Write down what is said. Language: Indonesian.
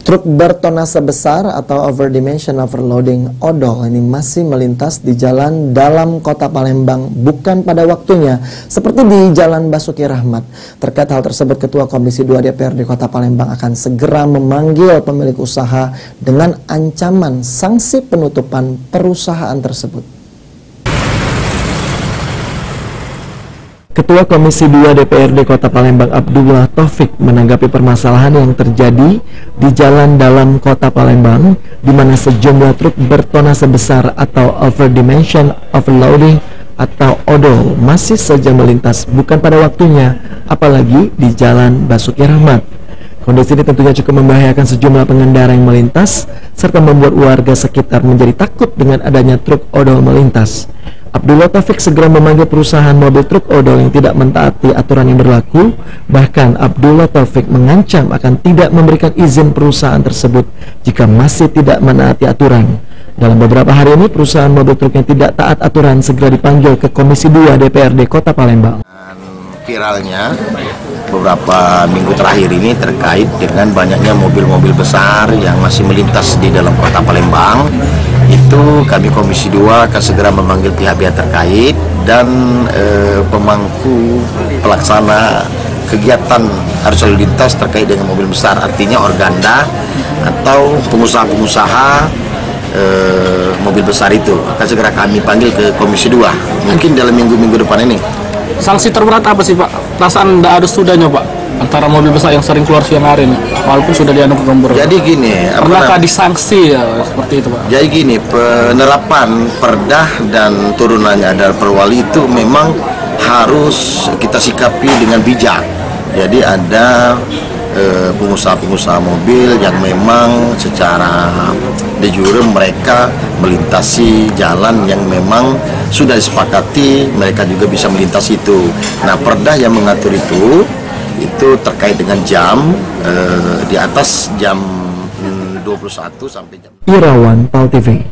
Truk bertonase besar atau overdimension overloading odol ini masih melintas di jalan dalam kota Palembang bukan pada waktunya, seperti di Jalan Basuki Rahmat. Terkait hal tersebut, Ketua Komisi 2 DPRD Kota Palembang akan segera memanggil pemilik usaha dengan ancaman sanksi penutupan perusahaan tersebut. Ketua Komisi 2 DPRD Kota Palembang Abdullah Taufik menanggapi permasalahan yang terjadi di jalan dalam Kota Palembang, di mana sejumlah truk bertonase besar atau overdimension overloading atau odol masih saja melintas bukan pada waktunya, apalagi di Jalan Basuki Rahmat. Kondisi ini tentunya cukup membahayakan sejumlah pengendara yang melintas, serta membuat warga sekitar menjadi takut dengan adanya truk odol melintas. Abdullah Taufik segera memanggil perusahaan mobil truk odol yang tidak mentaati aturan yang berlaku. Bahkan Abdullah Taufik mengancam akan tidak memberikan izin perusahaan tersebut jika masih tidak menaati aturan. Dalam beberapa hari ini, perusahaan mobil truk yang tidak taat aturan segera dipanggil ke Komisi 2 DPRD Kota Palembang. Viralnya beberapa minggu terakhir ini terkait dengan banyaknya mobil-mobil besar yang masih melintas di dalam Kota Palembang. Itu kami Komisi 2 akan segera memanggil pihak-pihak terkait dan pemangku pelaksana kegiatan arus lalu lintas terkait dengan mobil besar, artinya organda atau pengusaha-pengusaha mobil besar itu akan segera kami panggil ke Komisi 2 mungkin dalam minggu-minggu depan ini. Sanksi terberat apa sih Pak? Perasaan tidak ada sudahnya Pak antara mobil besar yang sering keluar siang hari ini, walaupun sudah dianu ke gembur. Jadi gini, pernahkah disanksi ya seperti itu Pak? Jadi gini, penerapan perdah dan turunannya dari perwali itu memang harus kita sikapi dengan bijak. Jadi ada pengusaha-pengusaha mobil yang memang secara de jure mereka melintasi jalan yang memang sudah disepakati, mereka juga bisa melintasi itu. Nah, perdah yang mengatur itu terkait dengan jam, di atas jam 21 sampai jam. Irawan PAL TV.